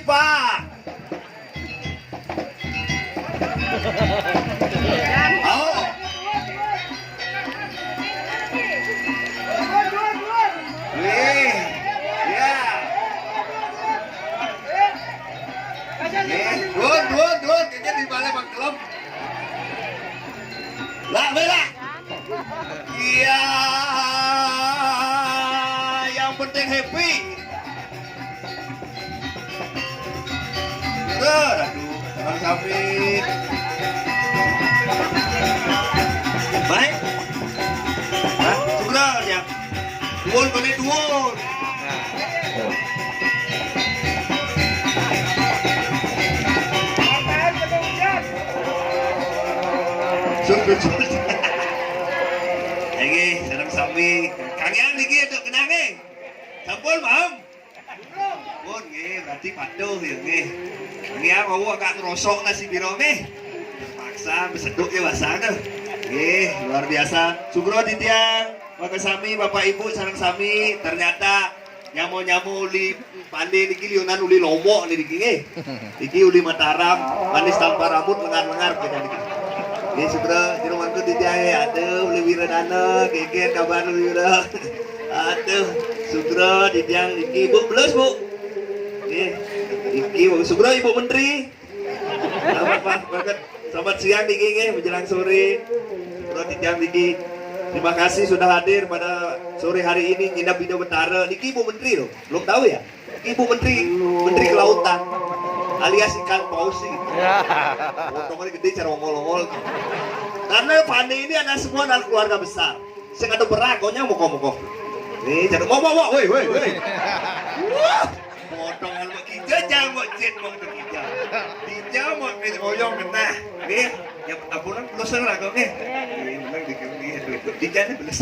Pak. Oh. Wih, ya. Dun, kayaknya di balik Bang Kelom. Lah, bela. Iya, yang penting happy. Aduh, Bang Safik. Baik. Hah? Sudah ya. Duon, balik duon. Sungguh. Lagi, senang sami. Kangen lagi untuk kenang ni. Sampun, Mam. Sampun, berarti patuh ya, Ngia mau agak ngerosok nasi biro nih. Paksa beseduk ya basah tuh. Luar biasa. Sugro di tiang, Bapak Sami, Bapak Ibu sareng sami. Ternyata nyamu uli pandai niki liunan uli lombok nih niki Niki uli Mataram, manis tanpa rambut lengar-lengar punya niki. Sugro di rumah tuh di tiang aduh uli Wiradana, geger kabar uli Wira. Aduh, Sugro di tiang niki Bu plus Bu. Iki Sugro Ibu Menteri. Selamat siang Diki menjelang sore. Sugro Titiang Diki. Terima kasih sudah hadir pada sore hari ini nginap di Betara. Diki Ibu Menteri loh. Belum tahu ya? Ibu Menteri Kelautan. Alias ikan paus sih. Potongnya gede cara ongol-ongol. Karena Pandai ini ada semua anak keluarga besar. Saya ada beragonya moko-moko. Nih, cara mau, woi. Wah. Potong helm kita jangan buat jet mau ke kita. Dia mau main oyong kena. Nih, yang apunan belum serah kau nih. Memang dikembali itu. Dia ni belum.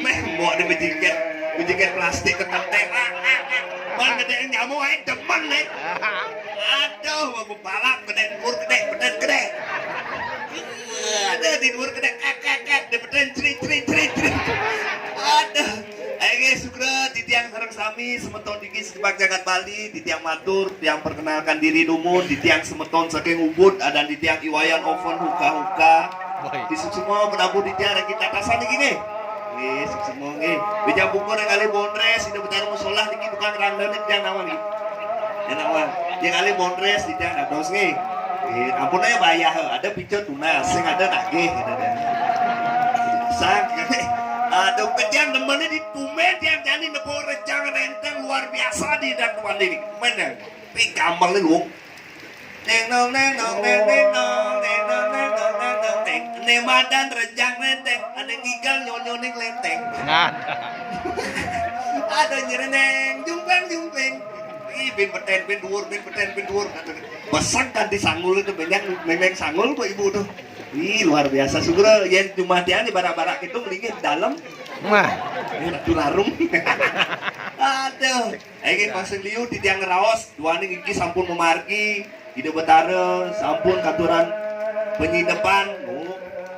Meh mau ada berjikat plastik ke kantek. Man kena nyamuk ay demen nih. Aduh, mau balap kena timur kena. Ada di luar kena kakak, dia beten ceri. Aduh. Sugro di tiang sareng sami semeton diki sebab jagat Bali di tiang matur tiang perkenalkan diri dumun di tiang semeton saking Ubud ada di tiang Iwayan oven huka di semua berabur di tiang kita tasan iki nggih semua nggih bijak buku nang kali Bondres di betar musolah diki tukang randang di tiang nawan iki yang nawan yang kali Bondres di tiang dados nggih ampun aja bayar ada picot tunas sing ada nagih sang ada kejang temennya di Tumen yang jadi nepor rejang renteng luar biasa di dan tuan ini mana tapi gampang nih lu neng nemadan rejang renteng ada gigal nyonyoning lenteng ada nyereneng jumpeng bin peten duur besar kan di sanggul itu banyak memang sanggul kok ibu tuh. Luar biasa Sugro yang cuma dia di barak-barak itu melingin dalam ini larung aduh ini pasang liu di tiang raos dua ini gigi sampun memargi ide betara sampun katuran penyidepan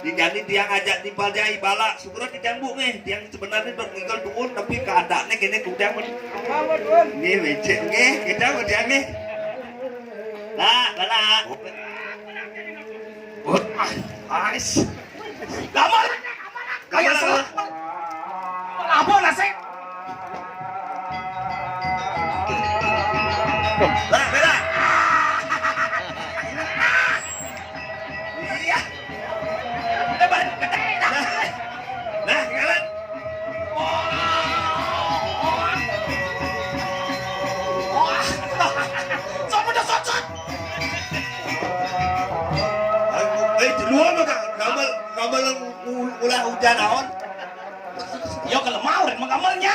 jadi tiang ajak timpal jai balak Sugro di tiang bu nih tiang sebenarnya bertinggal turun tapi keadaannya kini kudang ini becek nih kita tiang nih balak Ais, gambar, apa nasi? Bela. Iya. Nah, kalian. Gambar ulah hujan aon. Yo kalau mau rek mengamalnya.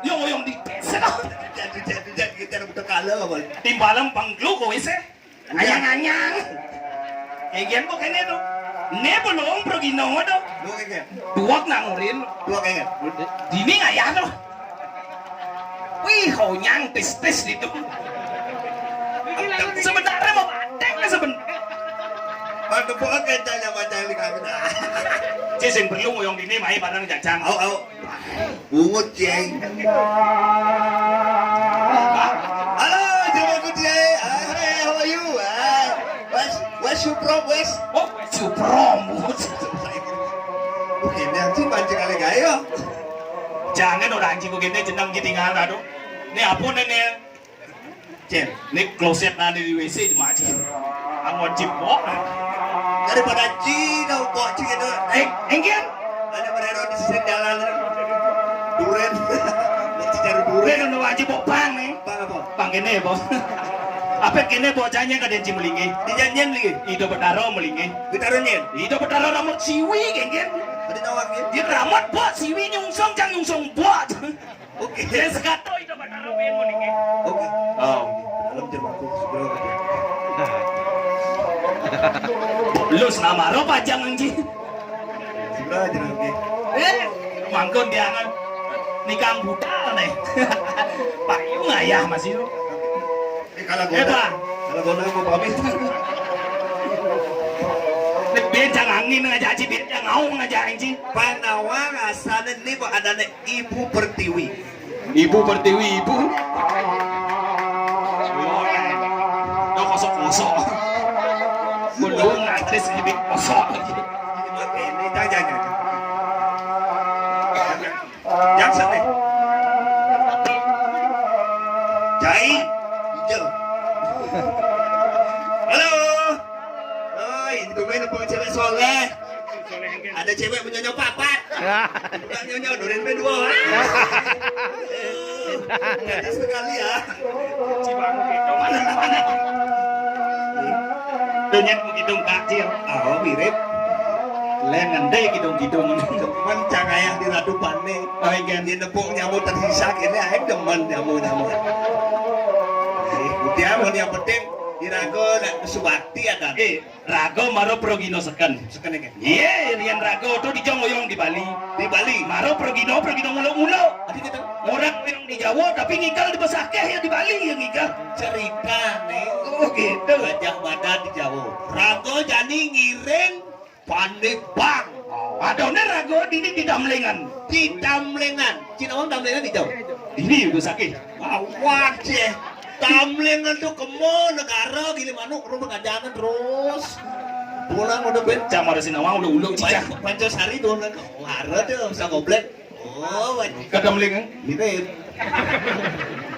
Yo ngoyong di pesen. Jadi kita udah kalah apa? Timbalan pangglu ko ise. Anyang-anyang. Egen ko kene do. Ne belum pergi nong do. Duak nangurin. Duak egen. Dini ngaya do. Wih, kau nyang tes itu. Sebenarnya mau badeng lah sebenarnya. Ada buat kecanya macam ini kan. Cesing perlu ngoyong ini mai barang jajang. Au. Bungut ceng. prom wes. Oh, promo. Mungkin yang sih pancing kali gayo. Jangan orang anjing begini jenang ketinggalan aduh. Ini apa nih? Jen, Ini kloset nanti di WC cuma aja. Angon cipok. daripada Cina kok Cina. Engkian. Ada berero di sisi jalan. Duren. Cari duren. Ini kan wajib bok bang nih. Bang apa? Bang kene bos. Apa kene bocahnya kadang cim melingi. Dijanjian lagi. Itu betaro melingi. Ditaruhnya. Itu betaro rambut siwi engkian. Ada nawaknya. Dia rambut buat siwi nyungsong jang nyungsong buat. Oke. Dia sekato itu betaro main melingi. Oke. Oh. Dalam jermanku seberapa dia. Lu senama ro pajang anjing. Seberapa jermanku. Mangkon dia kan nikah buta nih. Payung ayah masih lu. Kalau gona. Kalau gona aku pamit. Nek bencang angin ngajak aji bencang ngaung ngajak anjing. Panawang asal ini kok ada Ibu Pertiwi. Ibu Pertiwi ibu. Udah kosok-kosok. Belum nanti sedikit kosok lagi. Ini jangan. Jangan nih. Jai, hijau. Halo. Oi, itu main apa cewek soleh? Ada cewek menyonyok papat. Bukan nyonyok, durin berdua. Jadi sekali ya. Cibaku gitu mana-mana. Dunyat begitu kacil. Oh, mirip. Len nanti gitu-gitu. Teman cangayang di radu pane. Oh iya. Dia nepuk nyamuk tersisa ini aja demen nyamuk. Dia mau yang penting dirago dan subakti ada. Rago maro progino seken. Sekarang kan. Iya, rian rago tuh di Jongoyong di Bali. Di Bali. Maro progino mulo-mulo. Tadi kita Orang yang di Jawa tapi ngikal di Besakeh ya di Bali yang ngikal. cerita nih. Oh gitu. Gajah Mada di Jawa. Rago jadi ngiring pandai bang. Adone rago di Damlengan. Di Damlengan. Cina orang Damlengan di Jawa. Ini udah sakit. Awak sih. Damlengan tuh kemo negara gini manuk rumah kajangan terus. Pulang udah ben. Camar sinawang udah uluk cicak. Pancasari tuh kan. Wara tuh bisa goblek. Oh, Ke Damlengan. mirip.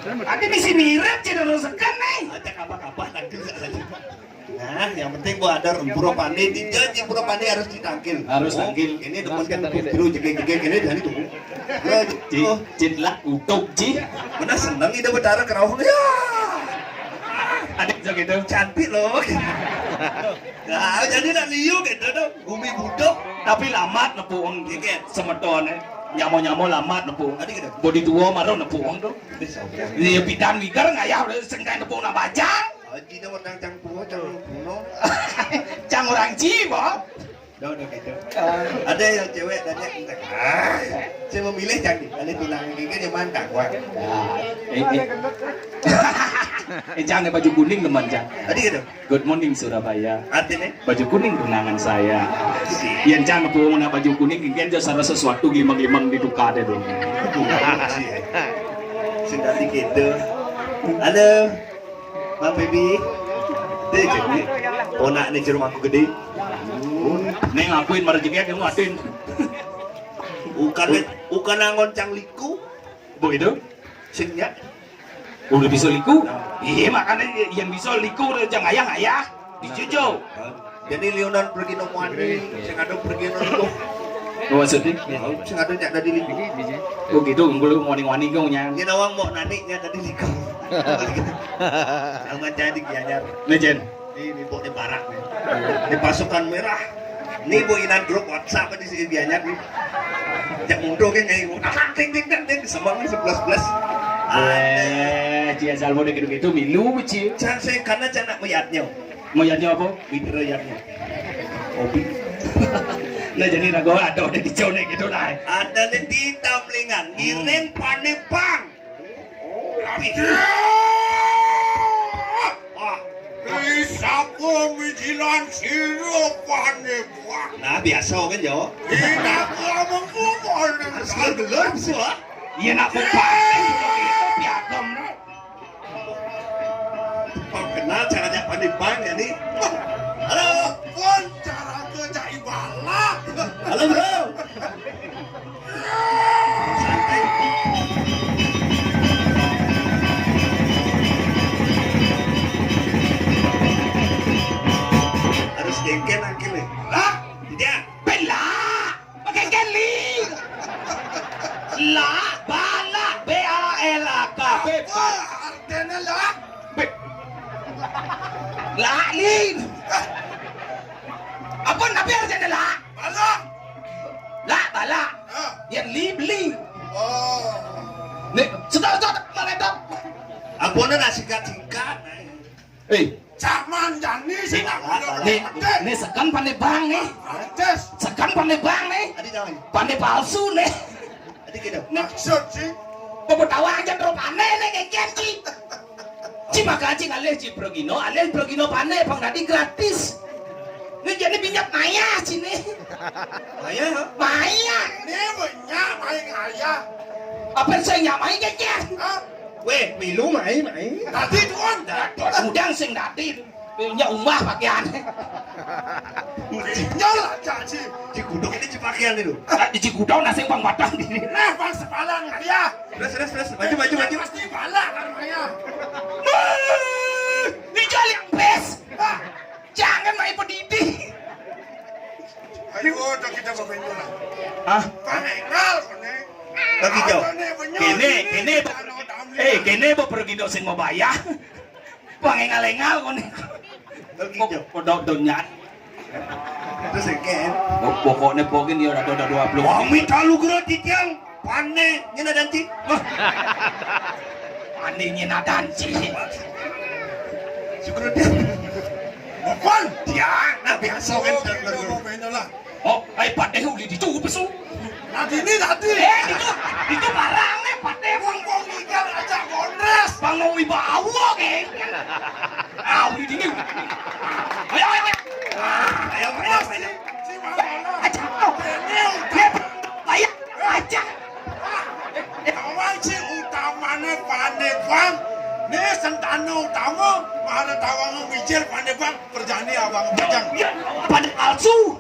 Ada misi mirip cenderung sekan nih. Ada kapal-kapal tangkil saja. Nah, yang penting gua ada pura pandai dijanji pura pandai harus ditangkil. Harus tangkil. Ini teman kan biru jegek-jegek ini dari tuh. Cinlak utuk ci. Mana seneng ide betara kerawang ya. Adik gitu. Cantik loh. Nah, jadi nak liu gitu tuh. Bumi budok. Tapi lamat nepuang Dikit. semeton nyamo-nyamo lamat nepuang. Tadi gitu. Bodi tua marah nepuang tuh. Dia bidan wigar ngayah sengkai nepuang na bajang. Haji dah orang cang puno cang puno. Cang orang ci, boh. Dah udah gitu. Ada yang cewek tanya, saya memilih cang di. Ada tulang gigi dia mantap wah. Jangan baju kuning teman Jang. Tadi gitu. Good morning Surabaya. Artinya Baju kuning tunangan saya. Yang jangan pulang na baju kuning, ingin jasa sesuatu gimang-gimang di duka deh dong. sudah gitu. Halo, Bang Baby. Deh jadi, ponak nih rumah aku gede. Neng ngakuin marjiknya kamu ngakuin. Ukan angon cang liku, Begitu? singnya. Udah bisa liku? Iya makanya yang bisa liku udah jangan ayah dijojo. Jadi Leonan pergi nomani, sing ada pergi nomor. Oh maksudnya? Sing ada nyak tadi liku. Oh gitu, ngulu wani-wani kau nyang. Ini nawang mau naniknya tadi liku. Jangan jadi gianyar. Legend. Ini bu di barak nih. Di pasukan merah. Ini bu inan grup WhatsApp di sini gianyar nih. Jak mundur kan kayak ting ting ting ting semang nih 11. Cia salmo deh gitu-gitu milu cia. Jangan saya karena jangan nak meyatnya. Moyatnya apa? Bidra yatnya. Obi. Nah jadi rago ada udah dicone gitu lah. Ada di Damlengan, ngiring panepang. Isaku mijilan siro panepang. Nah biasa kan yo. Tidak kamu kumol. Harus gelor semua. Iya nak pupate gitu piagam no. Kau kenal caranya panepang ya nih. Halo. Halo bro. Santai. Harus jengkel akhirnya. Lah, Tidak. Bela, pakai keli. La, bala, B-A-L-A-K, apa bebas. artinya lah? Lalin. Apa nabi artinya la? Balak. La, bala. Ah. Yang li. Oh. Nih, sudah, mana itu? Ampun na singkat-singkat. Zaman jani sih Nih sekan pandai bang nih. Tes. Sekan pandai bang nih. Adi tahu. Pandai palsu nih. Adi kita. Maksud sih. Bapak tahu aja terus pandai nih kayak kiaci. Ci makasih alih ci Progino pandai bang tadi gratis. Ini jadi minyak maya sini. Ayah. Maya. Ini banyak main ayah. Apa saya nyamai kekeh? Ah, Weh, milu mai. tadi tuan. Udang sing dati. Punya umah pakaian. Nyala caci. Di gudok ini cepakian itu. Di Cigudau nasi bang batang ini. Nah, bang sepalan ayah. Terus. Maju. Pasti balak kan ayah. Ini jual yang best. Ah, Jangan main pedidi. ayo udah kita berbenjolan. Ah, Panengal kone. Lagi jauh. kene bo Progino sing mau bayar. Pangengal-engal kon. Lagi jauh. Kodok donyan. Terus ken. Pokoknya pogin dia udah 20. Wami talu gero titiang. Pane nyena danci. Anehnya nadanci. Syukur dia. Bukan. Tiang, nah biasa kan. Oh, kita berbenjolan. Oh, ay pate huli ditu besu. Tadi ini tadi. Itu barangnya pate Wong ikan aja kondres. pangawi bawa ke. Awi dingin. Ayo. Ayo. Si mana? Aja. Benil. Bayar aja. Kawan si utamanya Pandeglang. Nih sentanu utama. Mana tawang mijil Pandeglang. Perjani abang bajang. Pada palsu.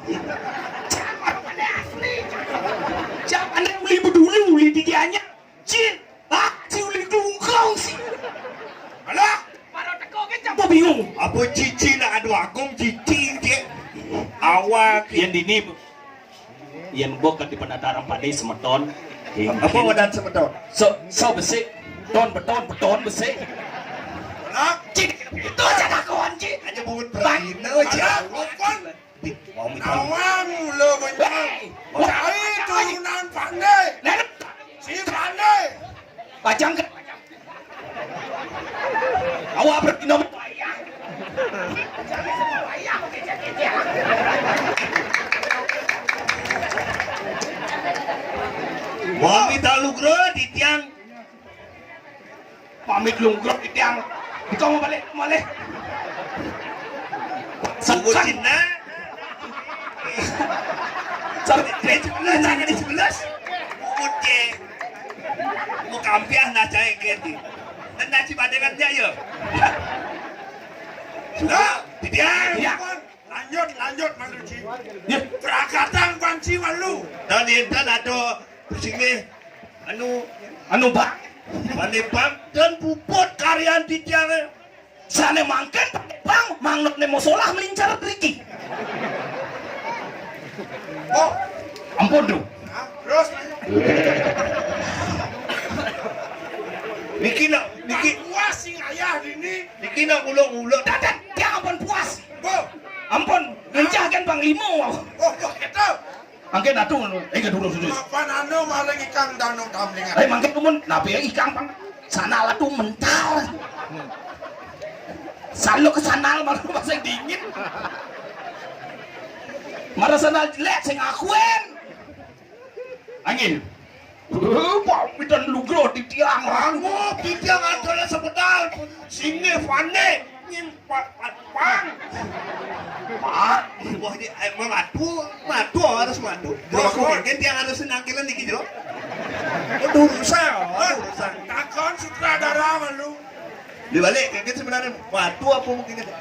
Jangan uli dulu uli dianya. Cin, si uli dungkong sih. Alah. Baru teko ke campur bingung. Apa cici nak adu akong cici dia. Awak. Yang dini yang bukan di penataran pada semeton. Apa wadah sebetul? So besi, beton besi. Alah. Cin, itu aja kawan cin. Aja buat perino aja. Wami talu. Nawang mula banyak. Cari turunan pandai. Nenek, Si pandai. pajang ke. Awak berkino. Wami talu gero titiang. Pamit lungkrok itu yang. Kau mau balik. Sungguh Sekan. Cina. Sampai Jangan di 11. Uce. Mau kampiah na cai kenti. Dan nasi badengan dia ya. Sudah, titiang. Ya. Lanjut maluci. Ya. Prakatan panci malu. Dan intan ada sini Anu bang. panipang dan puput karyan titiang. Sana mangken bang. Mangnok ne musolah melincar triki. Oh, Ampun dong. nah, terus Niki puas sing ayah ini. nak ulo-ulo. Dadan, dia ampun puas. Bo, Ampun, ngencahkan Bang Limo. oh gitu. Angke natu, dulu sudah. Mapan anu maling ikan danau tamlingan. Mangke kumun, nabi ikan bang. Sana lah tuh mental. Salo ke sana malu masih dingin. Marah sana jelek, saya ngakuin. Angin. Pamitan lu gro di tiang. Anggo titiang adalah sebedal. Singe fane nyimpat pang. Pak, wah ini emang matu harus matu. Kalau aku kan tiang harus nangkilan dikit loh. Urusan. Takon sutradara malu. Dibalik kayak gitu sebenarnya matu apa mungkin itu.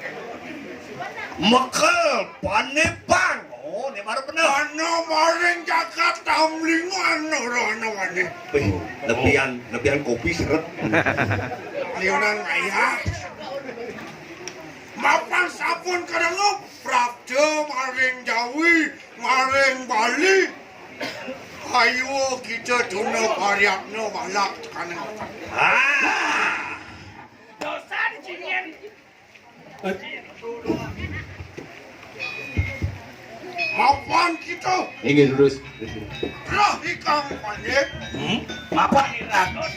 Mekel panepang. Oh, nek baru penuh. Ano maring jagat tamlingan ora wani. Wih, lebihan kopi seret. Liunan ayah. Mapan sapun kadangup Prabda maring Jawi maring Bali. Ayo kita tuna paryakno balak kanang. Ah. Dosa dicingin. Mapan kita Ingin lurus. telah ikang panik. Apa nih Rago?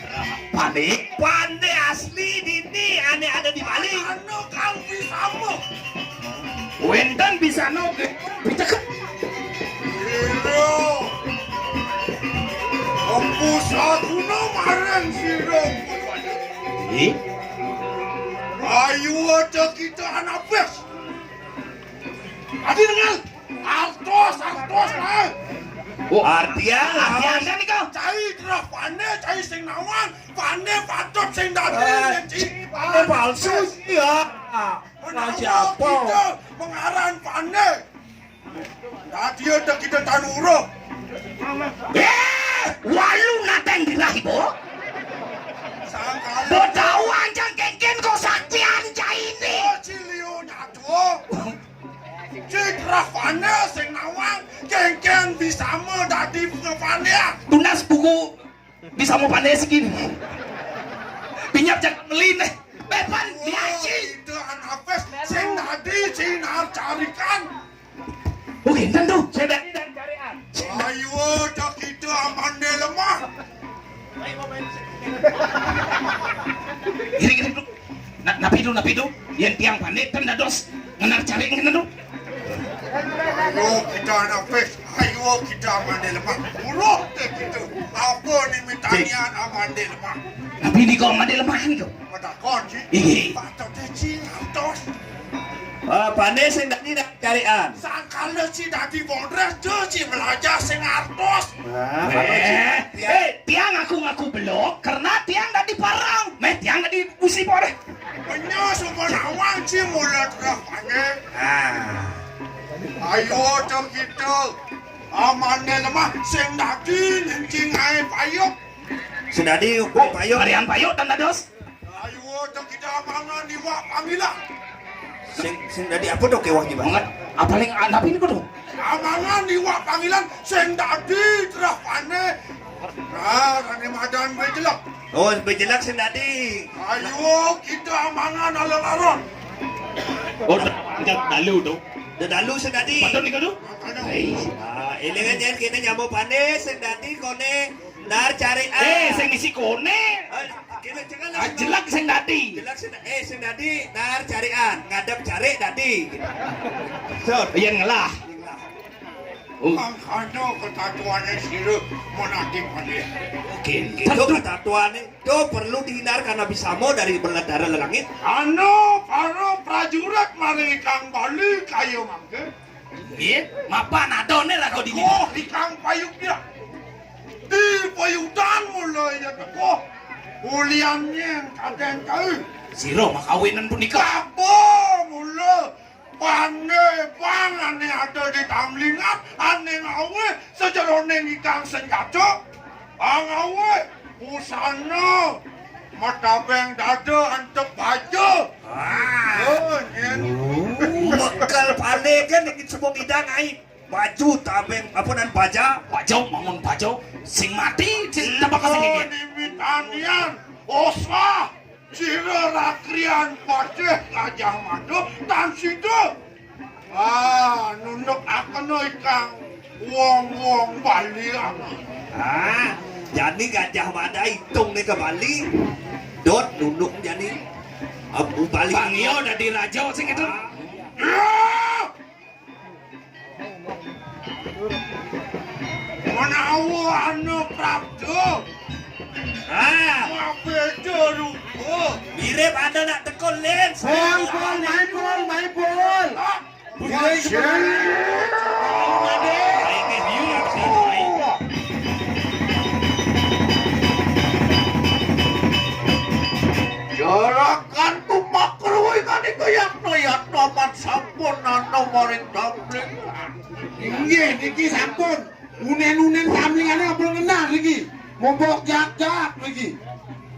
Panik. Pandai asli dini aneh ada di Bali. Ano kang bisamu? Wendan bisa no. Bisa kan? Siro. Ompus aku no marang siro. Eh? Ayo ada kita anak bes. Adi dengar. Artos lah. Oh, Artian Anda nih kau. Cai terah pane, cai sing nawan, pane patut sing dadi. Pandai palsu ya. Raja kita mengaran pane. Tadi ada kita tanuro. Walu nateng dirahi bo. Sangkala. Bodawan jang keken kau saktian cai ini. Cilio nyatu. Citra pane sing nawan, kengken bisa dadi pane. Tunas buku bisa mau pandai segini. Pinjam jangan melin. Beban diaji. Itu anak bes sing dadi sinar carikan. Oh, gintan tuh. Saya dan carian. Ayo dah kita amande lemah. Gini dulu. Napi dulu. Yang tiang pandai tanda dos. Ngenar cari ngena dulu. Ayo kita anak bes. Ayo kita amande lemah. Urut deh kita. Apa ni mitanian amande lemah. Napi ni kau mandai lemah ni kau. Pada kon sih. Ih. Patut deci ngantos. Pandai sing dadi dak carian. Sangkala si dadi bondres tu si belajar sing artos. Tiang aku ngaku belok karena tiang dah di parang. Tiang dah di usi boleh. Penyo semua nawang si mulut rapane. Ah. Ayo dah kita amande lemah sing dadi nencing ae payuk. Sedadi ukur payung. Varian payuk tanda dos. Ayo dah kita mangan iwak panggilan. Sing dadi apa dok kewah gimana? Banget. Apa yang anak ini kau tu? Amangan iwak panggilan sing dadi rapane. Rane madan bejelak. Oh, bejelak sing dadi. Ayo kita amangan alon-alon. Oh, dalu tu. Dalu sing dadi. Patut ni kau tu? Ah, ilingan jan kita nyamu pandai sing dadi kone nar carian. Sing isi kone. Kita jangan Jelak sing dadi. Jelak sing dadi nar carian, ngadep cari dadi. Yang ngelah. Angkano ketatuannya siru monati pandai. Itu kata Tuhan itu perlu dihindar karena bisa mau dari berdarah langit. Ano para prajurit mari kang Bali kayo mangke. Mapa nadone lah kau di sini. Oh, ikang payuk dia. Di payudan mulai ya teko. Uliannya kaden kau. Siro makawinan pun nikah. Kabo mula. Pane pangan ada di tamlingan. Ane ngawe sejarone ikang senjata. Angawe busana. Mata beng dada antek baju. Oh, Bekal pandai kan ingin semua bidang aib. Baju tabeng apa nan baja. Bajau mangun bajau. Sing mati. Sing apa kasih Oh, gini? nimitanian. Osah. Sira rakrian paceh Gajah Mada tan situ. Nunduk akan ikang wong-wong Bali ama. Jadi Gajah Mada hitung nih ke Bali. Dot nunduk jadi Abu Bali. Bangio udah dirajau sing itu. Ya! Menawa anu Prabda. Beda rupa. Mirip ada nak tekun lens. Main bol. Jarakan tumak keruy. kan koyak nomat sampun ana maring tamling. Nggih niki sampun. Unen-unen tamlingane ampun kenal niki. Mombok jak-jak niki.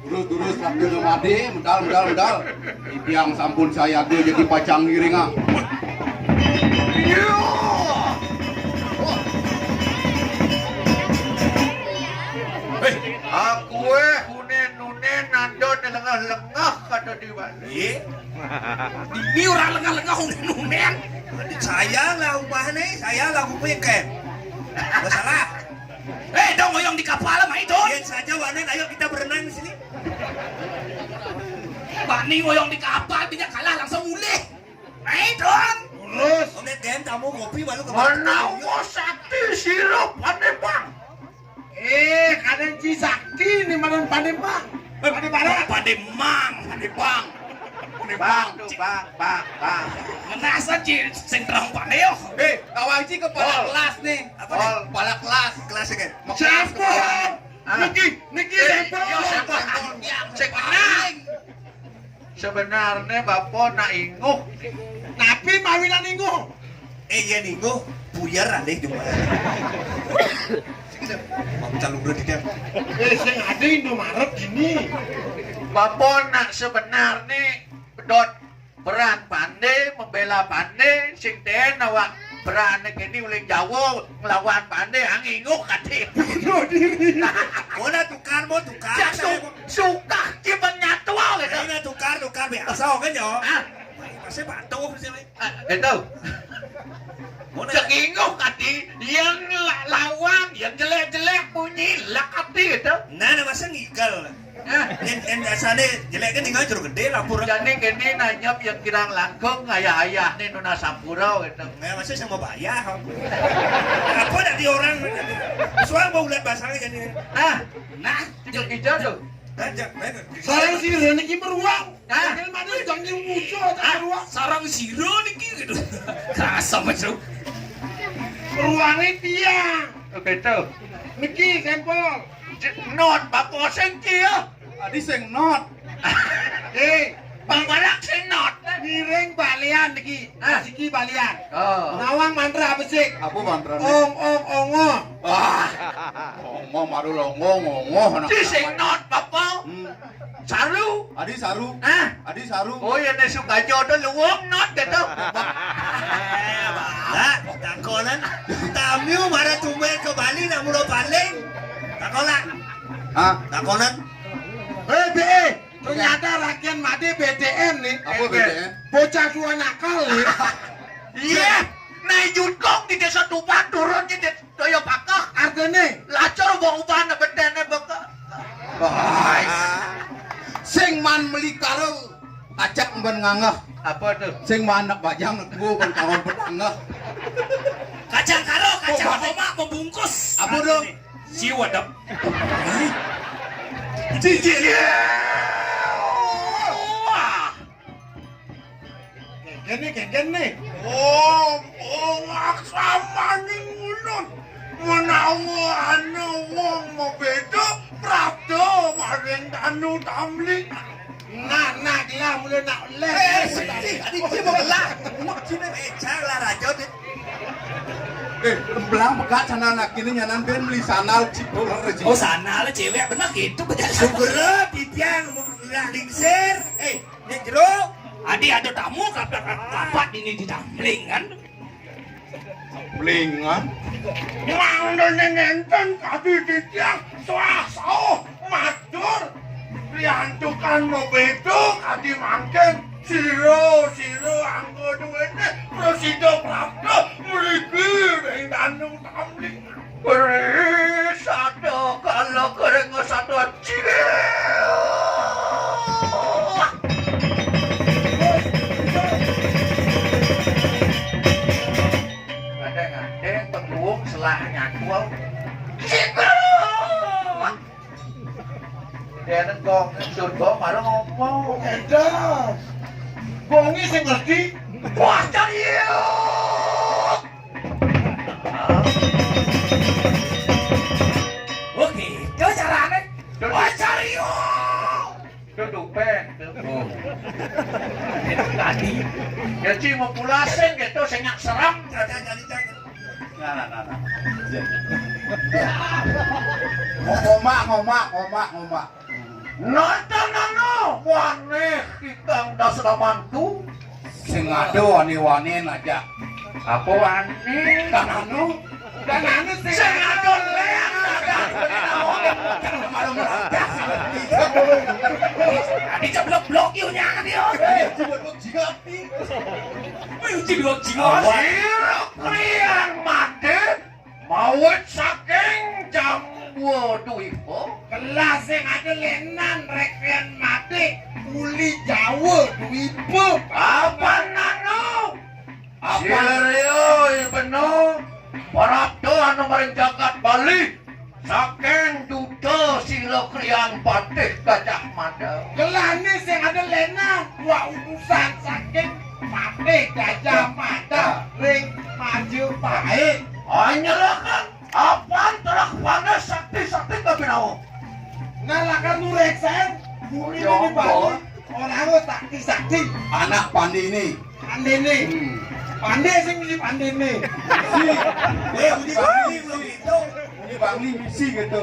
Terus waktu itu mati, medal. Ibiang sampun saya tuh jadi pacang giring ah. Aku unen nandon lengah-lengah kata di balik. Ini orang lengah-lengah unen-unen. Saya lah umahnya, saya lah umahnya kem. Masalah. Dong ngoyong di kapal mah itu. Biar saja Wanen, ayo kita berenang di sini. Bani ngoyong di kapal, dia kalah langsung mulih. Dong. Terus Om lihat game kamu kopi baru ke Menawa sakti sirup Pandembang. kadang Ci Sakti ni mana Pandembang. Pandemang. Bang, bang. Menasa Ci sentrang pandeo. Kawan Ci kepala kelas nih. Apa nih? Kepala kelas. Kelasnya kan? Siapa? Niki sampun. Sebenarnya bapak nak inguh. Tapi mawinan minggu. Iya nih, gue buyar aneh cuma. Mau calon berarti kan? Sing ada Indomaret gini. Bapak nak sebenarnya pedot peran pandai membela pandai sing ten awak peran kini oleh Jawa ngelawan pandai anginguk kati. Bunuh diri. Oh na tukar mo tukar. Suka cipan nyatu gitu. Ini tukar biasa kan yo. Pasti batu sih. Itu. Cenginguk kati yang lawan yang jelek-jelek bunyi lakati itu. Nah, masa ngigal. En dasarnya jelek kan tinggal jeruk gede lapor. Jadi gini nanyap yang kirang langkung ayah-ayah nih nuna sampurau gitu. Nggak masa sama bayar. Apa dari orang? Soal mau lihat bahasanya jadi. Nah, hijau tuh. Sarang siro niki beruang. Jangan mana jangan musuh beruang. Sarang siro niki gitu. Kerasa macam. Beruangnya tiang. Gitu. Niki sampel. Not bapak sing kia. Adi sing not. Bang balak sing not. Miring balian niki. Siki balian. Oh. Nawang mantra besik. Apa mantra? Ongo. Ngomong maru ngomong. Si sing not bapak. Saru. Adi saru. Adi saru. Oh ya nih suka jodoh luwung not gitu. Lah, takonan. Tamiu marah tumben ke Bali nak mulu paling. Takonan. Takonan. Ternyata rakyat Made BTN nih. Apa BTN? Bocah tua nakal nih. Iya. Nah judkong di desa Tuban turun di Doyo Pakah. Artinya Lacor bawa ubah bedene baka. Sing man meli karo acak mben ngangah. Apa tuh? Sing man nak bajang nak gua kan kawan petangah. Kacang karo, kacang koma membungkus. Apa dong? Jiwa dap. Cici. gini. Oh, sama ning ulun. Menawa anu wong mau beda, prapto maring anu tamling. Nak lah mulai nak les. Adik mau belah. Mau sini becak lah raja. Belang pekat sana anak ini nyanan ben beli sanal cipo rezeki. Oh sana lah cewek benar gitu berjalan. Sugera titiang mau lingsir. Ini jeruk. Adi ada tamu kapan ini ditamling kan? Blingan. Mangdo nenten kadi titiang swasau matur. Riantukan mau beda kadi mangken. Siro anggo duwene presido prapto mriki ing anu tamling. Beri satu kalau kering satu cile. Kadang-kadang pengluang selahnya kuau. Dia nengkong, sud gong malah ngomong. Edan. Bongi sing ngerti. Wah, cariyo! Oke, itu caranya. Wah, cariyo! Duduk pen. Tadi. Jadi mau pulasin gitu, senyak seram. Ngomak. Nonton waneh ikang dasramantu. Sing ado wani-wani aja. Apa waneh? Kananu Sing ado leang agak. Tadi ceblok-blok yuk nyangan yuk. Jiblok jingos. Sirok kriang mati. Mawet saking jambu duipo. Kelas yang ada lenan rekrean mati uli Jawa duipo. Apa nano? Sirio ibeno. Parapto anu maring jagat Bali. Saking duda sila kriang patih Gajah Mada. Kelane yang ada lenan dua urusan saking mati Gajah Mada ring maju baik. Anyalakan apaan terak panas sakti-sakti kabinau. Ngalakan nureksen muri ini Jomblo. Bali orang sakti-sakti Anak pandi ini. pandene. Pandai sing mesti pandene. Ini Bangli misi gitu.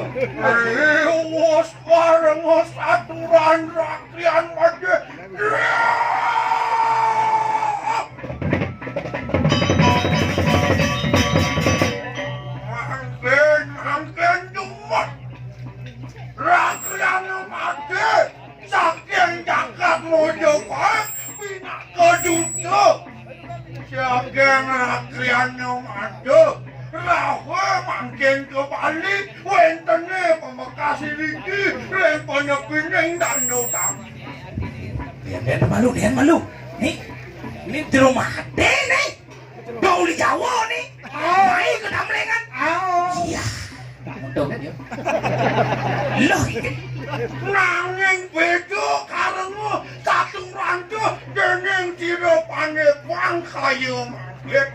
Wos bareng wos aturan rakyat made. Mangken dumot. Rakyat made. Saking jagat mojo bae bina keduto. Saking rakyat made. Rawa mangkin ke Bali, wentene pemakasi lagi, rempanya pining dan notang. Dian malu. Nih, ini di rumah Ade nih. Bau di Jawa nih. Main ke Damlengan. Iya. Untung dia. Loh, Nanging bedo karemu satu rancu dening direpane bang kayu mangket.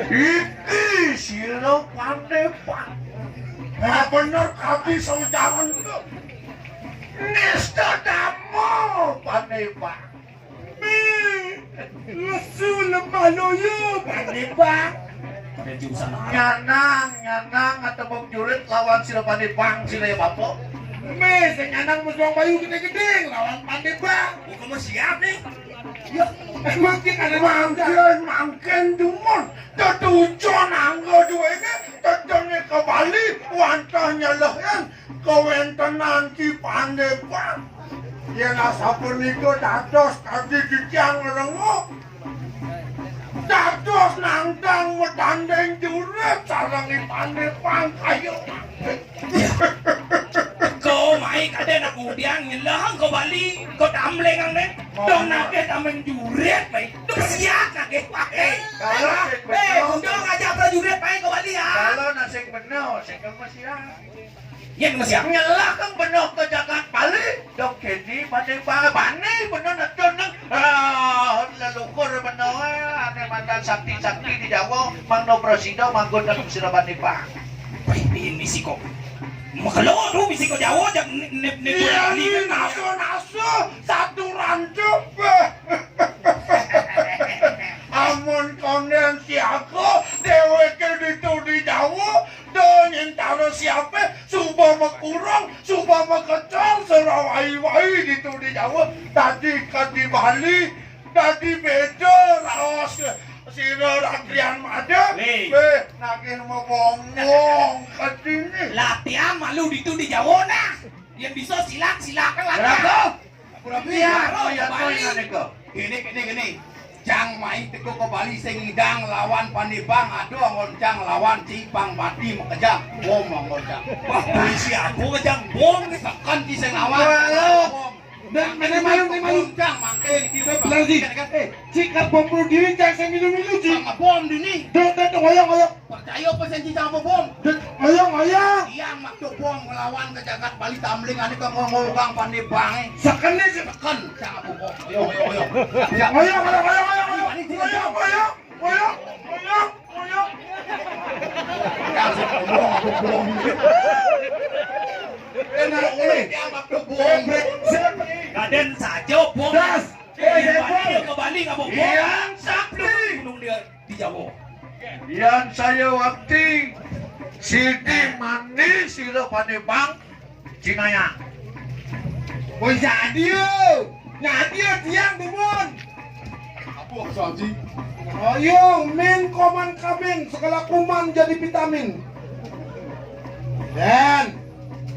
Iki sila pandai pak. Bener kaki saujangan tu. Nesta damo pandai pak. Lesu lemah loyo pandai bang. ada jurusan Nyanang atau mau jurit lawan sila pandai bang sila ya bapak. Mes yang nyanang musbang bayu gede-gede lawan pandai bang. Bukan mau siap nih. Ya, mungkin ada Mangken dumon. Tetujon anggo duwene tetone ke Bali wantahnya lehen kewentenan ki pandai bang. Yen asapunika dados kadi dijang rengok. Dados nangdang medandeng juret sarangi pandai bang kayu. Kau main ada nak udiang nyelang kau Bali kau Damlengan nih. Dong nak tamen juret baik. Tu siap nak pakai. Udah ngajak prajurit baik kau Bali ya. Kalau nasik benar, sing masih Yang masih siap. nyelah kang benar ke jagat Bali. Dok kedi pandai bani benar nak jonang. Leluhur benar ane mantan sakti-sakti di Jawa mangno presida manggon dan sirabani pak. Baik ini sih kok. Makalong tu misi kau Jawa jam ne Iya ini naso satu rancuk. Amun konen siako deweke ditu di Jawa dan entara siapa subah mekurang subah mekecil serawai-wai ditu di Jawa tadi di Bali tadi beda raos sira rakyat Mada nakin mau bongong kadini latihan malu itu di Jawa nah. Yang bisa silakan latihan. Gini. Jang main teko ke Bali sing ngidang lawan Pandibang, aduh ngoncang lawan Cipang Pati mekejang. Bom ngoncang. Wah, polisi aku kejang bom Tekan ki sing awan. Dan mana malu Jang mangke iki wae lagi. Jika bom perlu dirincang saya minum-minum ji. bom dini. Dek oyong. Percaya apa sing sama bom? Oyong. Yang maksud bom ngelawan ke jagat Bali Tamling ane kok ngomong Pandibang. Sakene sih. Tekan jangan bom. Yo. Oyong. Yang ngomong bom. Enak ini. Brengsek. Raden saja bom. Das. Dia kembali nggak bom. Yang sakti. Gunung dia di Jawa. Yang saya waktu Siti mandi sila Panebang Cinaya. Oh jadi tiang timun. Apa Saji? Ayo, min koman kabin segala kuman jadi vitamin. Dan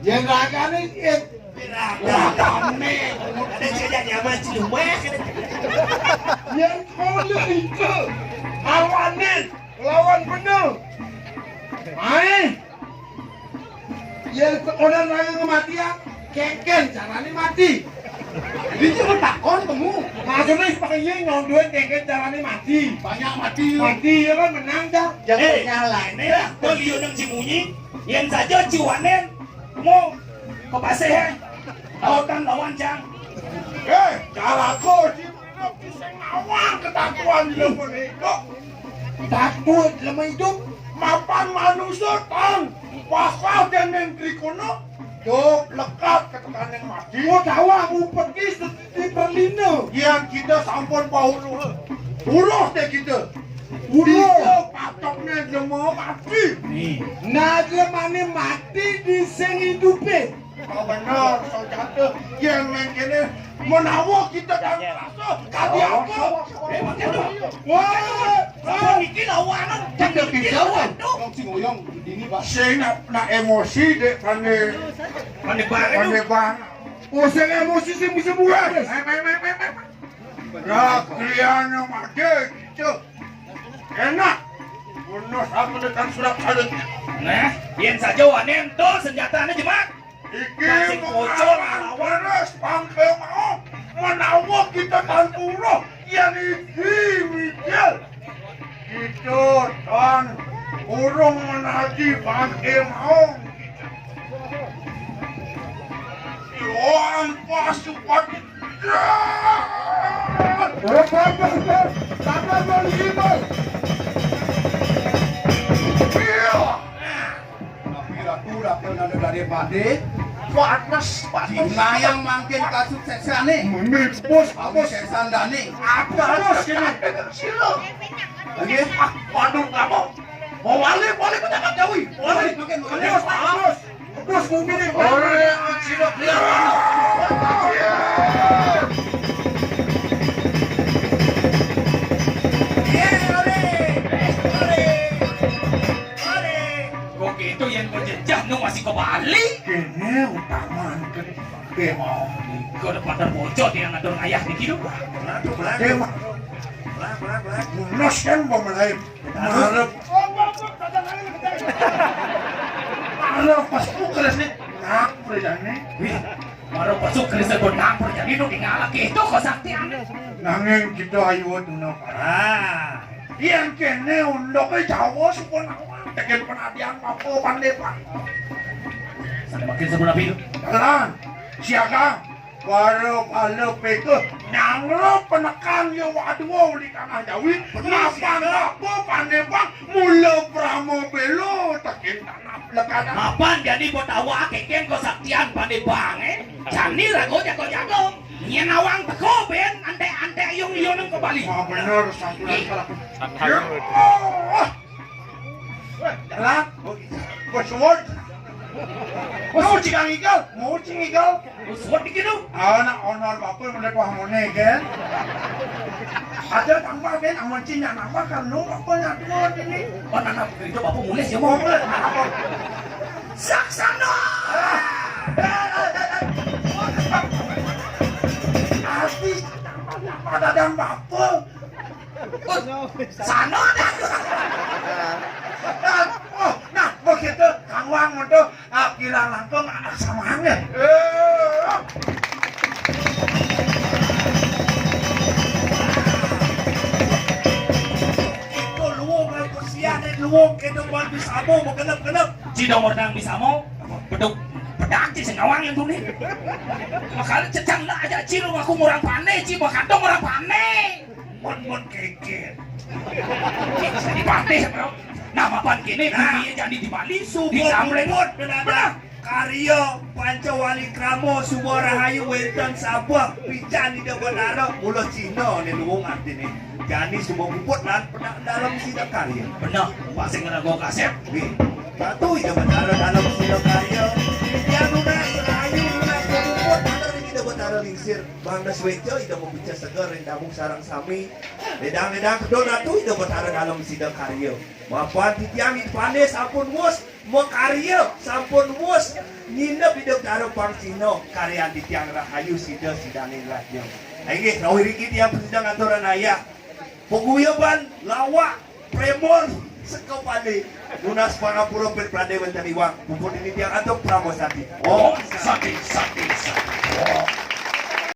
yang raga nih, raga nih. Ada saja nyaman sih lumayan. Yang kau itu awanin lawan bener. Main. Yang orang raga kematian, kengken caranya mati. Ini cuma takon temu. Maksudnya pakai yang nyonduin kengken caranya mati. Banyak mati. Mati ya kan menang dah. Jangan nyala. Ini lah, kau liu nang cimunyi, yang saja ciwanen, mau kau paseh, lautan lawan jang. Cara kau sih bisa ngawang ketakuan di lemah hidup. Takut lemah hidup, mapan manusia tan. Pasal dan menteri kuno, hidup lekat ketekan yang mati. Mau tahu aku pergi di Berlino. Yang kita sampun pauruh, uruh deh kita. Uruh patoknya lemah mati. Nah lemah ini mati di sing hidupnya. Oh benar, saudara yang ini menawa kita dan rasa kali apa? Wah, Bikin lawan, Jangan bikin Yang sing oyong ini Pak. saya nak emosi dek pandai bang. Oh saya emosi sih bisa buat. Raklian yang mati itu enak. Bunuh aku dengan surat salutnya. Nah, yang saja wanen tuh senjatanya jemak. Iki mengawan beres pangke mau menawa kita dan uroh yang iki Miguel itu dan urung menaji pangke mau Iwan pasukan sabar berlibat Tapi ratu nada dari pade. Panas. Jika yang makin kasuksesan nih. bos Aku sesan dani. apa bos ini Silo. Lagi. Waduh kamu. Mau balik ke Jakarta Jawi. Makin makin. bos mungkin ini Orang silo kelihatan. Kok gitu yang berjejak nu masih kembali? kene utaman kan pangke mau Kau dapat terbocor dia ngatur ayah di hidup. Dewa. Munos kan pemelai. Marep. Marep pas keras nih. Nak perjane. Wih, baru pasuk ke desa benang perjadi nu tinggal gitu kok saktian. Nanging kita ayo tuna. Yang kene undoknya Jawa supaya nawang. Tekan penadian apa pandai pak. Sana makin sebelah itu. Jalan. Siaga. Baru peke nyangro penekan ya waduh di tanah Jawi. Napa apa pandai bang mula Bramo belo tekin tanah lekana. Mapan jadi buat awak keken kau saktian pada bang Jani rago jago. Nyen awang teko ben ante yung nang kembali. Wah bener satu lagi salah. Jalan. Bos semua. Mau cikang igal, Usut begitu. anak honor bapak mulai pahmone kan. Ada tambah kan, aman Cina nama kan lu bapaknya dua ini. Oh anak itu bapak mulai sih Mau mau. mulai apa? Saksana. Arti pada dan bapak. Sana dah. Oh, nah begitu Kang Wang untuk kilang langkung samanya. Itu luwung ang kursiyan at luwung kaya naman bisa mo maganap-ganap. Si nomor nang bisa mo. Beduk pedang si ngawang yang tulis. Makanya cecang na aja cilo aku murang pane, ci bakatong murang pane. Mon keket. Jadi pane bro. Nama pan kini bumi jadi di Bali, Subur di Samleng. bubut, benar. Karya Pancawali Kramo Sumo Rahayu Wenten Sabah Pican di Dabanara Mula Cina ni luwung arti ni. Jadi semua bubut lan pernah dalam sidang karya. Benar, pasti kena gua kasep. Wih, batu di Dabanara dalam sidang karya. Yang lunas Rahayu lunas bubut ada di Dabanara lingsir. Bang Naswejo ida mau bicara segar rendamung sarang sami. Ledang-ledang kedon ratu ida Dabanara dalam sidang karya. Bapak titiang itu panis sampun mus mau karya sampun mus nginep hidup taruh pang Cino karya di tiang Rahayu sidangin rakyat. Ayo rawiri kita yang sedang aturan ayah. Paguyuban, lawak, premon, sekopani. Lunas pangapuro berprade wentaniwang. Bukod ini tiang atong pramosati. Oh, sakit.